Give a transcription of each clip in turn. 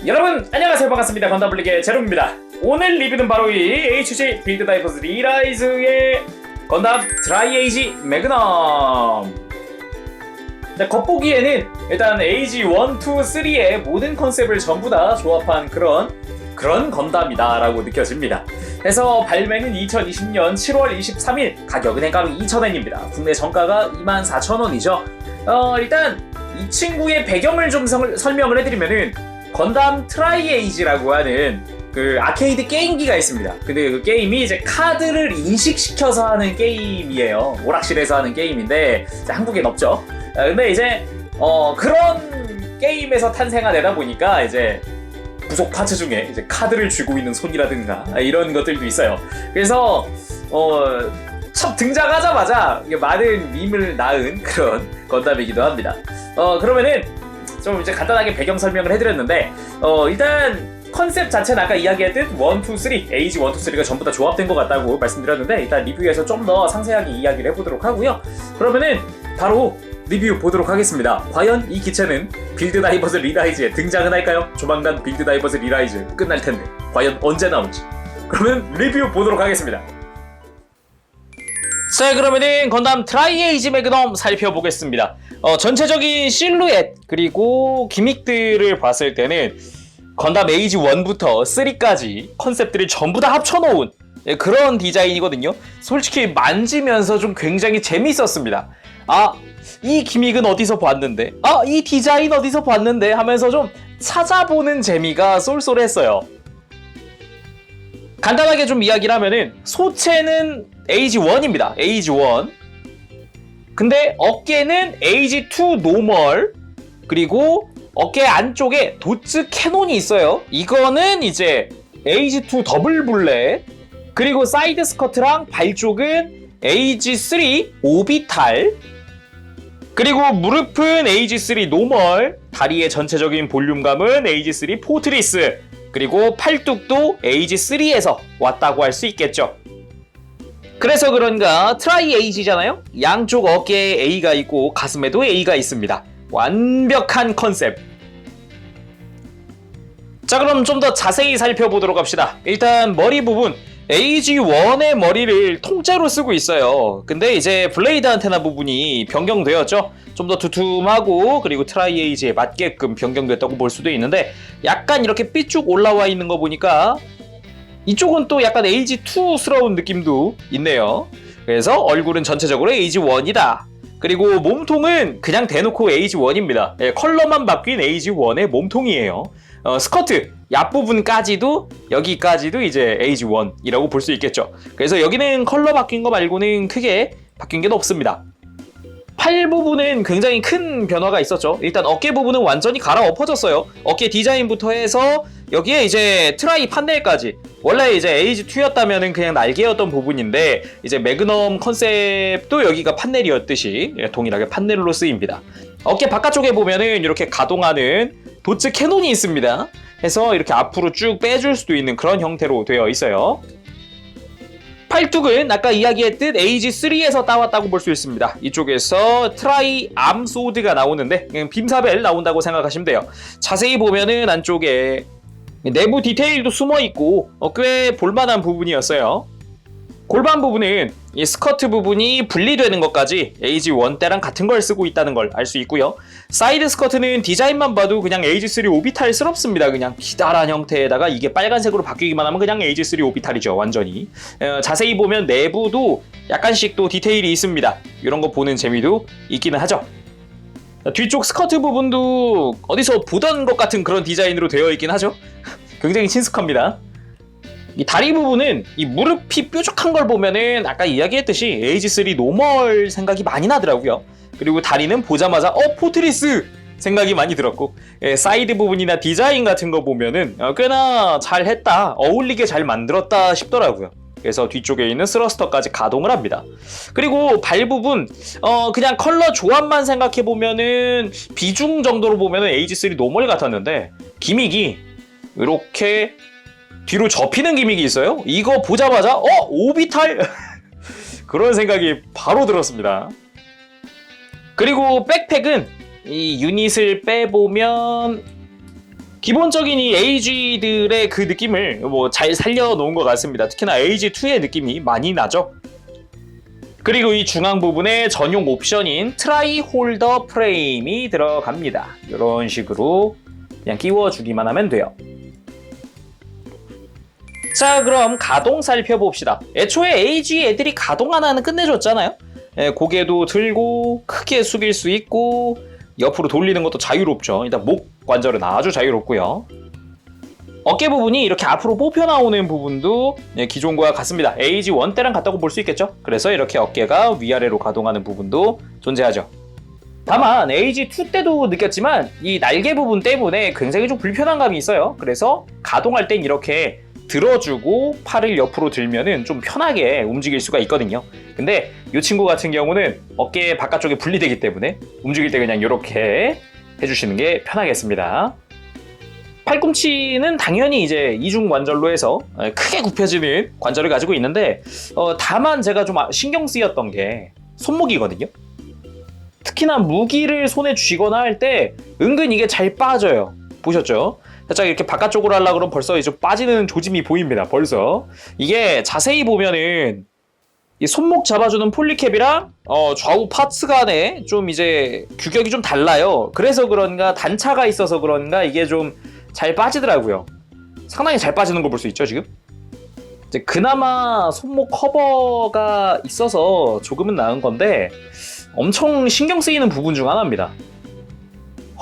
여러분 안녕하세요, 반갑습니다. 건담블릭의 제롬입니다. 오늘 리뷰는 바로 이 HG 빌드 다이버스 리라이즈의 건담 드라이에이지 매그넘. 겉보기에는 일단 에이지 1, 2, 3의 모든 컨셉을 전부 다 조합한 그런 건담이다 라고 느껴집니다. 그래서 발매는 2020년 7월 23일, 가격은 행가로 2,000엔입니다. 국내 정가가 24,000원이죠. 일단 이 친구의 배경을 좀 설명을 해드리면은, 건담 트라이에이지라고 하는 그 아케이드 게임기가 있습니다. 근데 그 게임이 이제 카드를 인식시켜서 하는 게임이에요. 오락실에서 하는 게임인데 한국엔 없죠. 근데 이제 그런 게임에서 탄생한 애다 보니까 이제 부속 파츠 중에 이제 카드를 쥐고 있는 손이라든가 이런 것들도 있어요. 그래서 첫 등장하자마자 많은 밈을 낳은 그런 건담이기도 합니다. 그러면은 좀 이제 간단하게 배경 설명을 해드렸는데, 일단 컨셉 자체는 아까 이야기했듯 1, 2, 3, 에이지 1, 2, 3가 전부 다 조합된 것 같다고 말씀드렸는데, 일단 리뷰에서 좀 더 상세하게 이야기를 해보도록 하고요. 그러면은 바로 리뷰 보도록 하겠습니다. 과연 이 기체는 빌드 다이버스 리라이즈에 등장은 할까요? 조만간 빌드 다이버스 리라이즈 끝날 텐데 과연 언제 나올지. 그러면 리뷰 보도록 하겠습니다. 자, 그러면은 건담 트라이에이지 매그넘 살펴보겠습니다. 전체적인 실루엣 그리고 기믹들을 봤을 때는 건담 에이지 1부터 3까지 컨셉들을 전부 다 합쳐놓은 그런 디자인이거든요. 솔직히 만지면서 좀 굉장히 재밌었습니다. 이 기믹은 어디서 봤는데, 이 디자인 어디서 봤는데 하면서 좀 찾아보는 재미가 쏠쏠했어요. 간단하게 좀 이야기를 하면은, 소체는 에이지 1입니다. 에이지 1. 근데 어깨는 에이지 2 노멀, 그리고 어깨 안쪽에 도츠 캐논이 있어요. 이거는 이제 에이지 2 더블 블랙, 그리고 사이드 스커트랑 발 쪽은 에이지 3 오비탈, 그리고 무릎은 에이지 3 노멀, 다리의 전체적인 볼륨감은 에이지 3 포트리스, 그리고 팔뚝도 에이지 3에서 왔다고 할 수 있겠죠. 그래서 그런가 트라이에이지잖아요? 양쪽 어깨에 A가 있고 가슴에도 A가 있습니다. 완벽한 컨셉. 자, 그럼 좀 더 자세히 살펴보도록 합시다. 일단 머리 부분, 에이지 1의 머리를 통째로 쓰고 있어요. 근데 이제 블레이드 안테나 부분이 변경되었죠. 좀 더 두툼하고, 그리고 트라이에이지에 맞게끔 변경됐다고 볼 수도 있는데, 약간 이렇게 삐쭉 올라와 있는 거 보니까 이쪽은 또 약간 에이지 2스러운 느낌도 있네요. 그래서 얼굴은 전체적으로 에이지 1이다. 그리고 몸통은 그냥 대놓고 에이지 1입니다. 컬러만 바뀐 에이지 1의 몸통이에요. 스커트 앞부분까지도, 여기까지도 이제 에이지 1이라고 볼 수 있겠죠. 그래서 여기는 컬러 바뀐 거 말고는 크게 바뀐 게 없습니다. 팔 부분은 굉장히 큰 변화가 있었죠. 일단 어깨 부분은 완전히 갈아엎어졌어요. 어깨 디자인부터 해서 여기에 이제 트라이 판넬까지. 원래 이제 에이지 2였다면은 그냥 날개였던 부분인데, 이제 매그넘 컨셉도 여기가 판넬이었듯이 동일하게 판넬로 쓰입니다. 어깨 바깥쪽에 보면은 이렇게 가동하는 도츠 캐논이 있습니다. 해서 이렇게 앞으로 쭉 빼줄 수도 있는 그런 형태로 되어 있어요. 팔뚝은 아까 이야기했듯 에이지 3에서 따왔다고 볼 수 있습니다. 이쪽에서 트라이 암소드가 나오는데 그냥 빔사벨 나온다고 생각하시면 돼요. 자세히 보면은 안쪽에 내부 디테일도 숨어있고 꽤 볼만한 부분이었어요. 골반 부분은 이 스커트 부분이 분리되는 것까지 에이지 1 때랑 같은 걸 쓰고 있다는 걸 알 수 있고요. 사이드 스커트는 디자인만 봐도 그냥 에이지 3 오비탈스럽습니다. 그냥 기다란 형태에다가 이게 빨간색으로 바뀌기만 하면 그냥 에이지 3 오비탈이죠, 완전히. 자세히 보면 내부도 약간씩 또 디테일이 있습니다. 이런 거 보는 재미도 있기는 하죠. 뒤쪽 스커트 부분도 어디서 보던 것 같은 그런 디자인으로 되어 있긴 하죠. 굉장히 친숙합니다. 이 다리 부분은 이 무릎이 뾰족한 걸 보면은 아까 이야기했듯이 에이지 3 노멀 생각이 많이 나더라고요. 그리고 다리는 보자마자 포트리스 생각이 많이 들었고, 사이드 부분이나 디자인 같은 거 보면은 꽤나 잘했다, 어울리게 잘 만들었다 싶더라고요. 그래서 뒤쪽에 있는 스러스터까지 가동을 합니다. 그리고 발 부분, 그냥 컬러 조합만 생각해보면은 비중 정도로 보면은 에이지 3 노멀 같았는데, 기믹이 이렇게 뒤로 접히는 기믹이 있어요. 이거 보자마자 오비탈 그런 생각이 바로 들었습니다. 그리고 백팩은 이 유닛을 빼보면 기본적인 이 AG들의 그 느낌을 뭐 잘 살려놓은 것 같습니다. 특히나 AG2의 느낌이 많이 나죠. 그리고 이 중앙 부분에 전용 옵션인 트라이 홀더 프레임이 들어갑니다. 이런 식으로 그냥 끼워주기만 하면 돼요. 자, 그럼 가동 살펴봅시다. 애초에 AG 애들이 가동 하나는 끝내줬잖아요. 고개도 들고 크게 숙일 수 있고 옆으로 돌리는 것도 자유롭죠. 일단 목 관절은 아주 자유롭고요. 어깨 부분이 이렇게 앞으로 뽑혀 나오는 부분도 기존과 같습니다. AG1 때랑 같다고 볼 수 있겠죠. 그래서 이렇게 어깨가 위아래로 가동하는 부분도 존재하죠. 다만 AG2 때도 느꼈지만 이 날개 부분 때문에 굉장히 좀 불편한 감이 있어요. 그래서 가동할 땐 이렇게 들어주고 팔을 옆으로 들면은 좀 편하게 움직일 수가 있거든요. 근데 이 친구 같은 경우는 어깨 바깥쪽에 분리되기 때문에 움직일 때 그냥 이렇게 해주시는 게 편하겠습니다. 팔꿈치는 당연히 이제 이중 관절로 해서 크게 굽혀지는 관절을 가지고 있는데 다만 제가 좀 신경 쓰였던 게 손목이거든요. 특히나 무기를 손에 쥐거나 할 때 은근 이게 잘 빠져요. 보셨죠? 살짝 이렇게 바깥쪽으로 하려고 그러면 벌써 이제 빠지는 조짐이 보입니다. 벌써 이게 자세히 보면은 이 손목 잡아주는 폴리캡이랑 좌우 파츠 간에 좀 이제 규격이 좀 달라요. 그래서 그런가 단차가 있어서 그런가 이게 좀 잘 빠지더라고요. 상당히 잘 빠지는 걸 볼 수 있죠 지금. 이제 그나마 손목 커버가 있어서 조금은 나은 건데 엄청 신경 쓰이는 부분 중 하나입니다.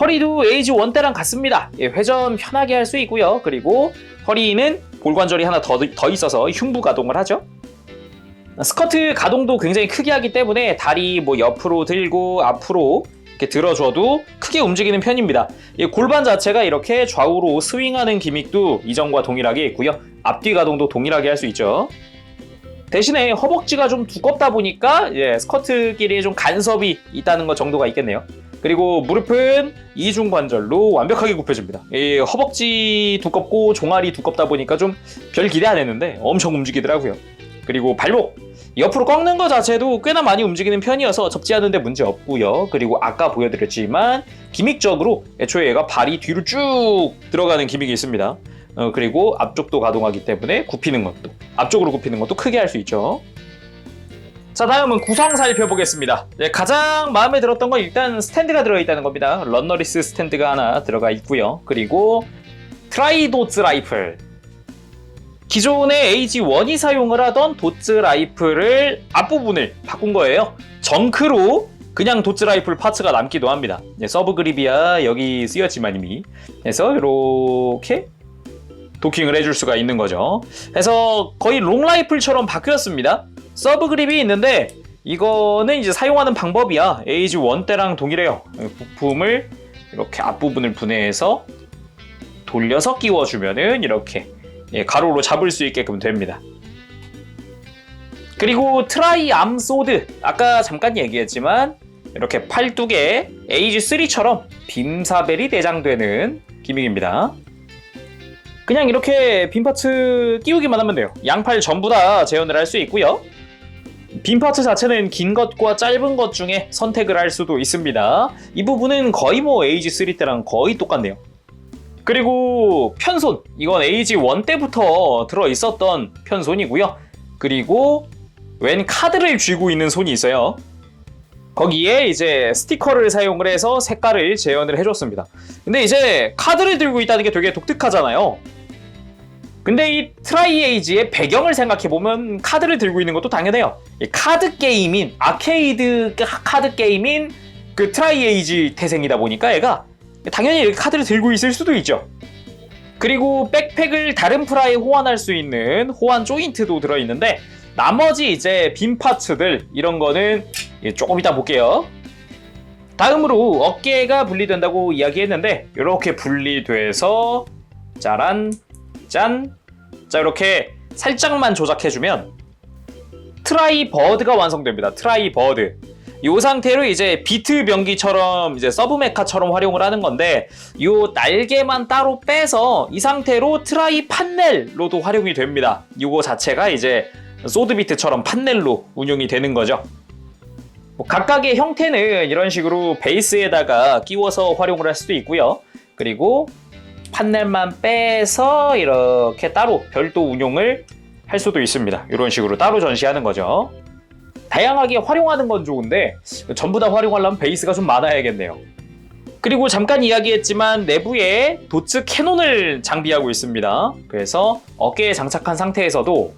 허리도 AG1 때랑 같습니다. 회전 편하게 할 수 있고요. 그리고 허리는 볼관절이 하나 더 있어서 흉부 가동을 하죠. 스커트 가동도 굉장히 크게 하기 때문에 다리 뭐 옆으로 들고 앞으로 이렇게 들어줘도 크게 움직이는 편입니다. 이 골반 자체가 이렇게 좌우로 스윙하는 기믹도 이전과 동일하게 있고요. 앞뒤 가동도 동일하게 할 수 있죠. 대신에 허벅지가 좀 두껍다 보니까 스커트 길이에 좀 간섭이 있다는 것 정도가 있겠네요. 그리고 무릎은 이중 관절로 완벽하게 굽혀집니다. 이 허벅지 두껍고 종아리 두껍다 보니까 좀 별 기대 안 했는데 엄청 움직이더라고요. 그리고 발목 옆으로 꺾는 것 자체도 꽤나 많이 움직이는 편이어서 접지 않는데 문제 없고요. 그리고 아까 보여드렸지만 기믹적으로 애초에 얘가 발이 뒤로 쭉 들어가는 기믹이 있습니다. 그리고 앞쪽도 가동하기 때문에 굽히는 것도 앞쪽으로 굽히는 것도 크게 할 수 있죠. 자, 다음은 구성 살펴보겠습니다. 가장 마음에 들었던 건 일단 스탠드가 들어있다는 겁니다. 런너리스 스탠드가 하나 들어가 있고요. 그리고 트라이도츠 라이플, 기존의 AG1이 사용을 하던 도츠 라이플을 앞부분을 바꾼 거예요. 정크로 그냥 도츠 라이플 파츠가 남기도 합니다. 서브 그립이야 여기 쓰였지만 이미 해서 이렇게 도킹을 해줄 수가 있는 거죠. 그래서 거의 롱 라이플처럼 바뀌었습니다. 서브 그립이 있는데 이거는 이제 사용하는 방법이야 AG1 때랑 동일해요. 부품을 이렇게 앞부분을 분해해서 돌려서 끼워주면은 이렇게 가로로 잡을 수 있게끔 됩니다. 그리고 트라이 암 소드, 아까 잠깐 얘기했지만 이렇게 팔뚝에 AG3처럼 빔사벨이 내장되는 기믹입니다. 그냥 이렇게 빔 파츠 끼우기만 하면 돼요. 양팔 전부 다 재현을 할 수 있고요. 빔 파츠 자체는 긴 것과 짧은 것 중에 선택을 할 수도 있습니다. 이 부분은 거의 뭐 AG3 때랑 거의 똑같네요. 그리고 편손, 이건 AG1 때부터 들어있었던 편손이고요. 그리고 웬 카드를 쥐고 있는 손이 있어요. 거기에 이제 스티커를 사용을 해서 색깔을 재현을 해줬습니다. 근데 이제 카드를 들고 있다는 게 되게 독특하잖아요. 근데 이 트라이에이지의 배경을 생각해보면 카드를 들고 있는 것도 당연해요. 이 카드 게임인, 아케이드 카드 게임인 그 트라이에이지 태생이다 보니까 얘가 당연히 이렇게 카드를 들고 있을 수도 있죠. 그리고 백팩을 다른 프라에 호환할 수 있는 호환 조인트도 들어있는데 나머지 이제 빔 파츠들 이런 거는 조금 이따 볼게요. 다음으로 어깨가 분리된다고 이야기했는데 이렇게 분리돼서 짜란 짠, 자 이렇게 살짝만 조작해주면 트라이버드가 완성됩니다. 트라이버드. 이 상태로 이제 비트 병기처럼 이제 서브메카처럼 활용을 하는 건데 이 날개만 따로 빼서 이 상태로 트라이 판넬로도 활용이 됩니다. 이거 자체가 이제 소드비트처럼 판넬로 운용이 되는 거죠. 각각의 형태는 이런 식으로 베이스에다가 끼워서 활용을 할 수도 있고요. 그리고 판넬만 빼서 이렇게 따로 별도 운용을 할 수도 있습니다. 이런 식으로 따로 전시하는 거죠. 다양하게 활용하는 건 좋은데 전부 다 활용하려면 베이스가 좀 많아야겠네요. 그리고 잠깐 이야기했지만 내부에 도츠 캐논을 장비하고 있습니다. 그래서 어깨에 장착한 상태에서도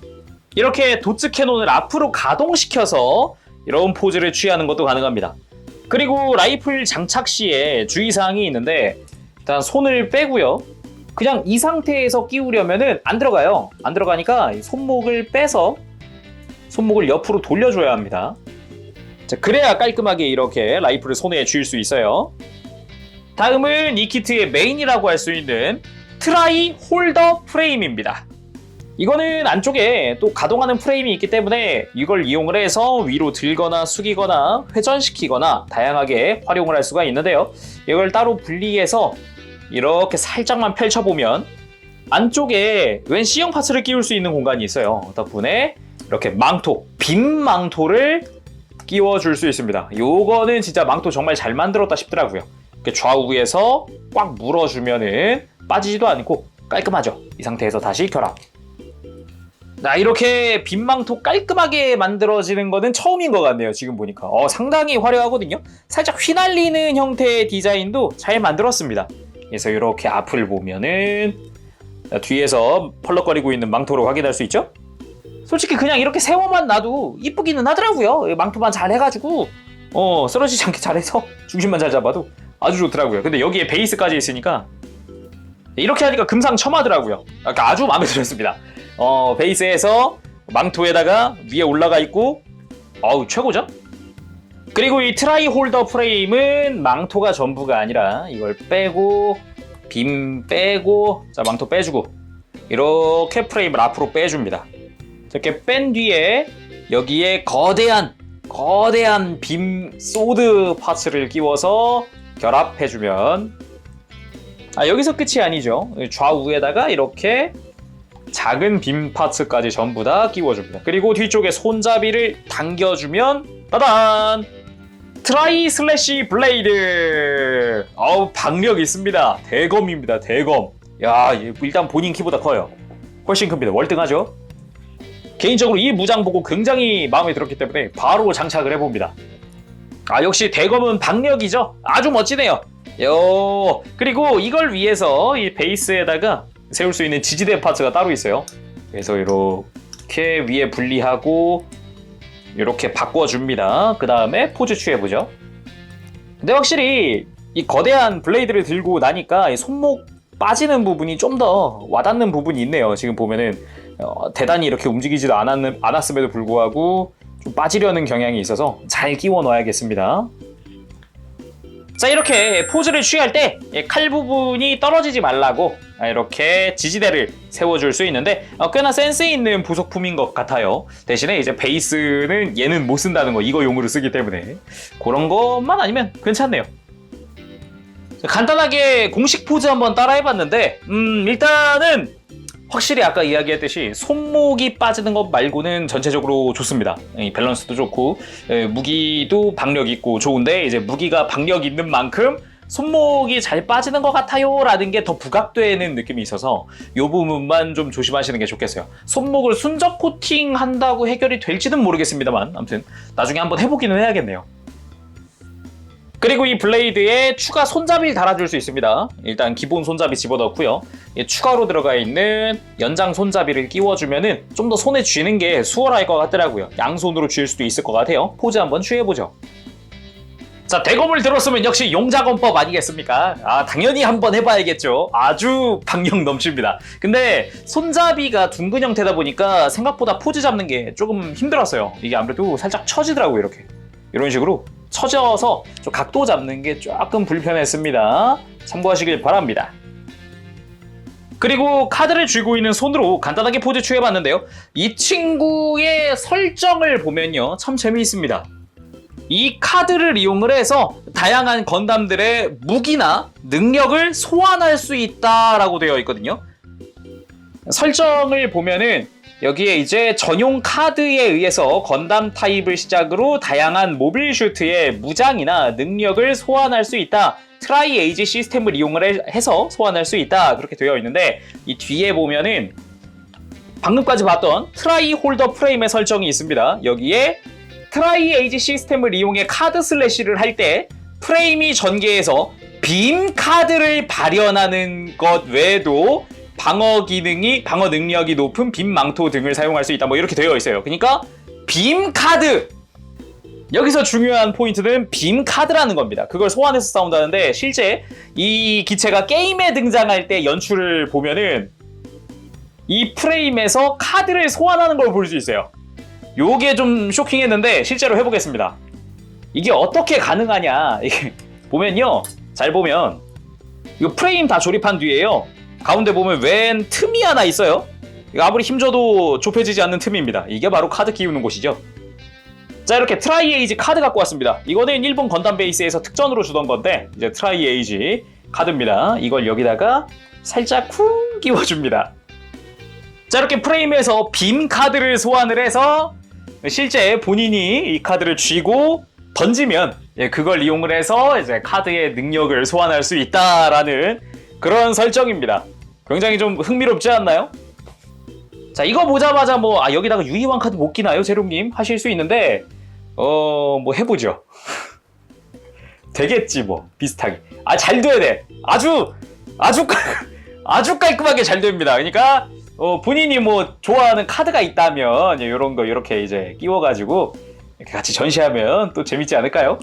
이렇게 도츠 캐논을 앞으로 가동시켜서 이런 포즈를 취하는 것도 가능합니다. 그리고 라이플 장착 시에 주의사항이 있는데 일단 손을 빼고요. 그냥 이 상태에서 끼우려면은 안 들어가요. 안 들어가니까 손목을 빼서 손목을 옆으로 돌려줘야 합니다. 자, 그래야 깔끔하게 이렇게 라이플을 손에 쥘 수 있어요. 다음은 이 키트의 메인이라고 할 수 있는 트라이 홀더 프레임입니다. 이거는 안쪽에 또 가동하는 프레임이 있기 때문에 이걸 이용을 해서 위로 들거나 숙이거나 회전시키거나 다양하게 활용을 할 수가 있는데요. 이걸 따로 분리해서 이렇게 살짝만 펼쳐보면 안쪽에 웬 C형 파츠를 끼울 수 있는 공간이 있어요. 덕분에 이렇게 망토, 빔 망토를 끼워줄 수 있습니다. 요거는 진짜 망토 정말 잘 만들었다 싶더라고요. 이렇게 좌우에서 꽉 물어주면은 빠지지도 않고 깔끔하죠. 이 상태에서 다시 결합. 나 이렇게 빈망토 깔끔하게 만들어지는 거는 처음인 것 같네요. 지금 보니까 상당히 화려하거든요. 살짝 휘날리는 형태의 디자인도 잘 만들었습니다. 그래서 이렇게 앞을 보면은 뒤에서 펄럭거리고 있는 망토로 확인할 수 있죠. 솔직히 그냥 이렇게 세워만 놔도 이쁘기는 하더라고요. 망토만 잘 해가지고 쓰러지지 않게 잘해서 중심만 잘 잡아도 아주 좋더라고요. 근데 여기에 베이스까지 있으니까 이렇게 하니까 금상첨화더라고요. 아주 마음에 들었습니다. 베이스에서 망토에다가 위에 올라가 있고 최고죠? 그리고 이 트라이 홀더 프레임은 망토가 전부가 아니라 이걸 빼고 빔 빼고 자 망토 빼주고 이렇게 프레임을 앞으로 빼줍니다. 이렇게 뺀 뒤에 여기에 거대한 빔 소드 파츠를 끼워서 결합해주면 여기서 끝이 아니죠. 좌우에다가 이렇게 작은 빔 파츠까지 전부 다 끼워줍니다. 그리고 뒤쪽에 손잡이를 당겨주면 따단! 트라이 슬래시 블레이드! 박력 있습니다. 대검입니다. 대검. 야, 일단 본인 키보다 커요. 훨씬 큽니다. 월등하죠? 개인적으로 이 무장 보고 굉장히 마음에 들었기 때문에 바로 장착을 해봅니다. 역시 대검은 박력이죠? 아주 멋지네요. 그리고 이걸 위해서 이 베이스에다가 세울 수 있는 지지대 파츠가 따로 있어요. 그래서 이렇게 위에 분리하고 이렇게 바꿔줍니다. 그 다음에 포즈 취해보죠. 근데 확실히 이 거대한 블레이드를 들고 나니까 이 손목 빠지는 부분이 좀 더 와닿는 부분이 있네요. 지금 보면은 대단히 이렇게 움직이지도 않았음에도 불구하고 좀 빠지려는 경향이 있어서 잘 끼워 넣어야겠습니다. 자, 이렇게 포즈를 취할 때 칼 부분이 떨어지지 말라고 이렇게 지지대를 세워줄 수 있는데 꽤나 센스 있는 부속품인 것 같아요. 대신에 이제 베이스는 얘는 못 쓴다는 거, 이거 용으로 쓰기 때문에 그런 것만 아니면 괜찮네요. 간단하게 공식 포즈 한번 따라해봤는데 일단은 확실히 아까 이야기했듯이 손목이 빠지는 것 말고는 전체적으로 좋습니다. 밸런스도 좋고 무기도 박력 있고 좋은데 이제 무기가 박력 있는 만큼 손목이 잘 빠지는 것 같아요 라는 게 더 부각되는 느낌이 있어서 이 부분만 좀 조심하시는 게 좋겠어요. 손목을 순적 코팅 한다고 해결이 될지는 모르겠습니다만 아무튼 나중에 한번 해보기는 해야겠네요. 그리고 이 블레이드에 추가 손잡이를 달아줄 수 있습니다. 일단 기본 손잡이 집어넣고요. 추가로 들어가 있는 연장 손잡이를 끼워주면은 좀 더 손에 쥐는 게 수월할 것 같더라고요. 양손으로 쥘 수도 있을 것 같아요. 포즈 한번 취해보죠. 자, 대검을 들었으면 역시 용자검법 아니겠습니까? 당연히 한번 해봐야겠죠. 아주 박력 넘칩니다. 근데 손잡이가 둥근 형태다 보니까 생각보다 포즈 잡는 게 조금 힘들었어요. 이게 아무래도 살짝 처지더라고요. 이렇게 이런 식으로 처져서 좀 각도 잡는 게 조금 불편했습니다. 참고하시길 바랍니다. 그리고 카드를 쥐고 있는 손으로 간단하게 포즈 취해봤는데요. 이 친구의 설정을 보면요, 참 재미있습니다. 이 카드를 이용을 해서 다양한 건담들의 무기나 능력을 소환할 수 있다라고 되어 있거든요. 설정을 보면은 여기에 이제 전용 카드에 의해서 건담 타입을 시작으로 다양한 모빌 슈트의 무장이나 능력을 소환할 수 있다 트라이 에이지 시스템을 이용을 해서 소환할 수 있다 그렇게 되어 있는데 이 뒤에 보면은 방금까지 봤던 트라이 홀더 프레임의 설정이 있습니다. 여기에 트라이 에이지 시스템을 이용해 카드 슬래시를 할 때 프레임이 전개해서 빔 카드를 발현하는 것 외에도 방어 능력이 높은 빔 망토 등을 사용할 수 있다. 뭐 이렇게 되어 있어요. 그러니까 빔 카드! 여기서 중요한 포인트는 빔 카드라는 겁니다. 그걸 소환해서 싸운다는데 실제 이 기체가 게임에 등장할 때 연출을 보면은 이 프레임에서 카드를 소환하는 걸 볼 수 있어요. 요게 좀 쇼킹했는데 실제로 해보겠습니다. 이게 어떻게 가능하냐. 이게 보면요. 잘 보면 이거 프레임 다 조립한 뒤에요. 가운데 보면 웬 틈이 하나 있어요. 이거 아무리 힘줘도 좁혀지지 않는 틈입니다. 이게 바로 카드 끼우는 곳이죠. 자, 이렇게 트라이 에이지 카드 갖고 왔습니다. 이거는 일본 건담 베이스에서 특전으로 주던 건데 이제 트라이 에이지 카드입니다. 이걸 여기다가 살짝 쿵 끼워줍니다. 자, 이렇게 프레임에서 빔 카드를 소환을 해서 실제 본인이 이 카드를 쥐고 던지면 그걸 이용을 해서 이제 카드의 능력을 소환할 수 있다라는 그런 설정입니다. 굉장히 좀 흥미롭지 않나요? 자, 이거 보자마자 여기다가 유희왕 카드 못 끼나요, 제롱님? 하실 수 있는데 뭐 해보죠. 되겠지 뭐 비슷하게. 잘 돼야 돼. 아주 깔끔하게 잘 됩니다. 그러니까 본인이 뭐 좋아하는 카드가 있다면 이런 거 이렇게 이제 끼워가지고 이렇게 같이 전시하면 또 재밌지 않을까요?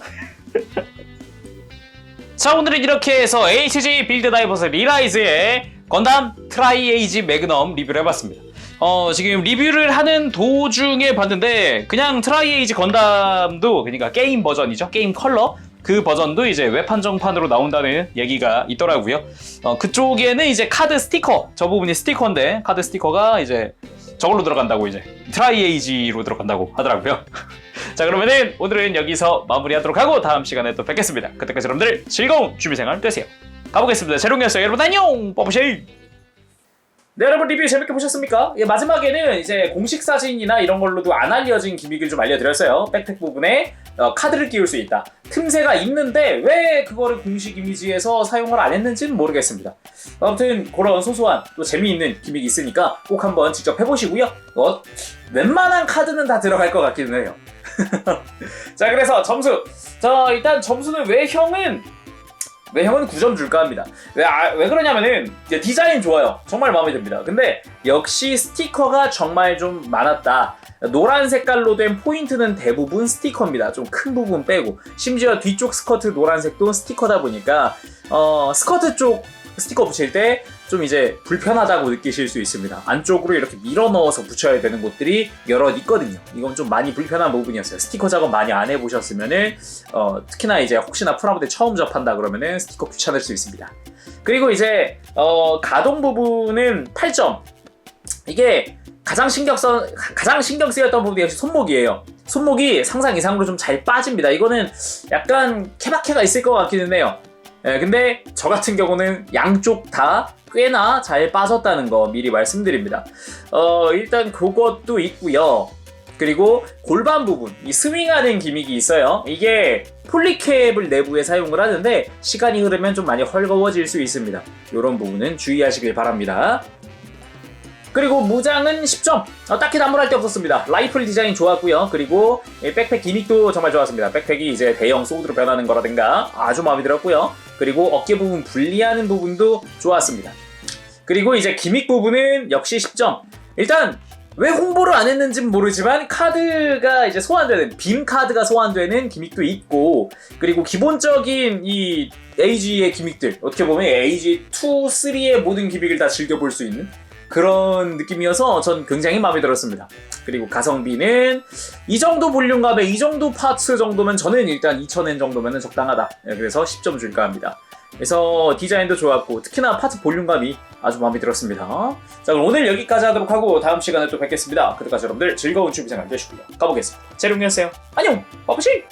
자, 오늘은 이렇게 해서 HG 빌드 다이버스 리라이즈의 건담 트라이 에이지 매그넘 리뷰를 해봤습니다. 지금 리뷰를 하는 도중에 봤는데 그냥 트라이 에이지 건담도 그러니까 게임 버전이죠. 게임 컬러 그 버전도 이제 웹 한정판으로 나온다는 얘기가 있더라고요. 그쪽에는 이제 카드 스티커, 저 부분이 스티커인데 카드 스티커가 이제 저걸로 들어간다고 이제 트라이 에이지로 들어간다고 하더라고요. 자, 그러면은 오늘은 여기서 마무리하도록 하고 다음 시간에 또 뵙겠습니다. 그때까지 여러분들 즐거운 취미생활 되세요. 가보겠습니다. 제롱이었어요. 여러분 안녕. 뽀뽀쉐이. 네, 여러분 리뷰 재밌게 보셨습니까? 마지막에는 이제 공식 사진이나 이런 걸로도 안 알려진 기믹을 좀 알려드렸어요. 백팩 부분에 카드를 끼울 수 있다. 틈새가 있는데 왜 그거를 공식 이미지에서 사용을 안 했는지는 모르겠습니다. 아무튼 그런 소소한 또 재미있는 기믹이 있으니까 꼭 한번 직접 해보시고요. 웬만한 카드는 다 들어갈 것 같기는 해요. 자, 그래서 점수. 자, 일단 점수는 왜 형은 9점 줄까 합니다. 왜 그러냐면은 디자인 좋아요. 정말 마음에 듭니다. 근데 역시 스티커가 정말 좀 많았다. 노란 색깔로 된 포인트는 대부분 스티커입니다. 좀 큰 부분 빼고. 심지어 뒤쪽 스커트 노란색도 스티커다 보니까 스커트 쪽 스티커 붙일 때 좀 이제 불편하다고 느끼실 수 있습니다. 안쪽으로 이렇게 밀어 넣어서 붙여야 되는 곳들이 여럿 있거든요. 이건 좀 많이 불편한 부분이었어요. 스티커 작업 많이 안 해보셨으면은 특히나 이제 혹시나 프라모델 처음 접한다 그러면은 스티커 귀찮을 수 있습니다. 그리고 이제 가동 부분은 8점. 이게 가장 신경 쓰였던 부분이 역시 손목이에요. 손목이 상상 이상으로 좀 잘 빠집니다. 이거는 약간 케바케가 있을 것 같기는 해요. 근데 저 같은 경우는 양쪽 다 꽤나 잘 빠졌다는 거 미리 말씀드립니다. 일단 그것도 있고요. 그리고 골반 부분, 이 스윙하는 기믹이 있어요. 이게 폴리캡을 내부에 사용을 하는데 시간이 흐르면 좀 많이 헐거워질 수 있습니다. 이런 부분은 주의하시길 바랍니다. 그리고 무장은 10점. 딱히 나무랄 데 없었습니다. 라이플 디자인 좋았고요. 그리고 백팩 기믹도 정말 좋았습니다. 백팩이 이제 대형 소드로 변하는 거라든가 아주 마음에 들었고요. 그리고 어깨 부분 분리하는 부분도 좋았습니다. 그리고 이제 기믹 부분은 역시 10점. 일단 왜 홍보를 안 했는지는 모르지만 카드가 이제 소환되는 빔 카드가 소환되는 기믹도 있고, 그리고 기본적인 이 AG의 기믹들, 어떻게 보면 AG 2, 3의 모든 기믹을 다 즐겨볼 수 있는 그런 느낌이어서 전 굉장히 마음에 들었습니다. 그리고 가성비는 이 정도 볼륨감에 이 정도 파츠 정도면 저는 일단 2,000엔 정도면 적당하다. 그래서 10점 줄까 합니다. 그래서 디자인도 좋았고 특히나 파츠 볼륨감이 아주 마음에 들었습니다. 자, 그럼 오늘 여기까지 하도록 하고 다음 시간에 또 뵙겠습니다. 그때까지 여러분들 즐거운 취미생활 되시고요. 가보겠습니다. 제롱이었어요. 안녕! 빠쁘시!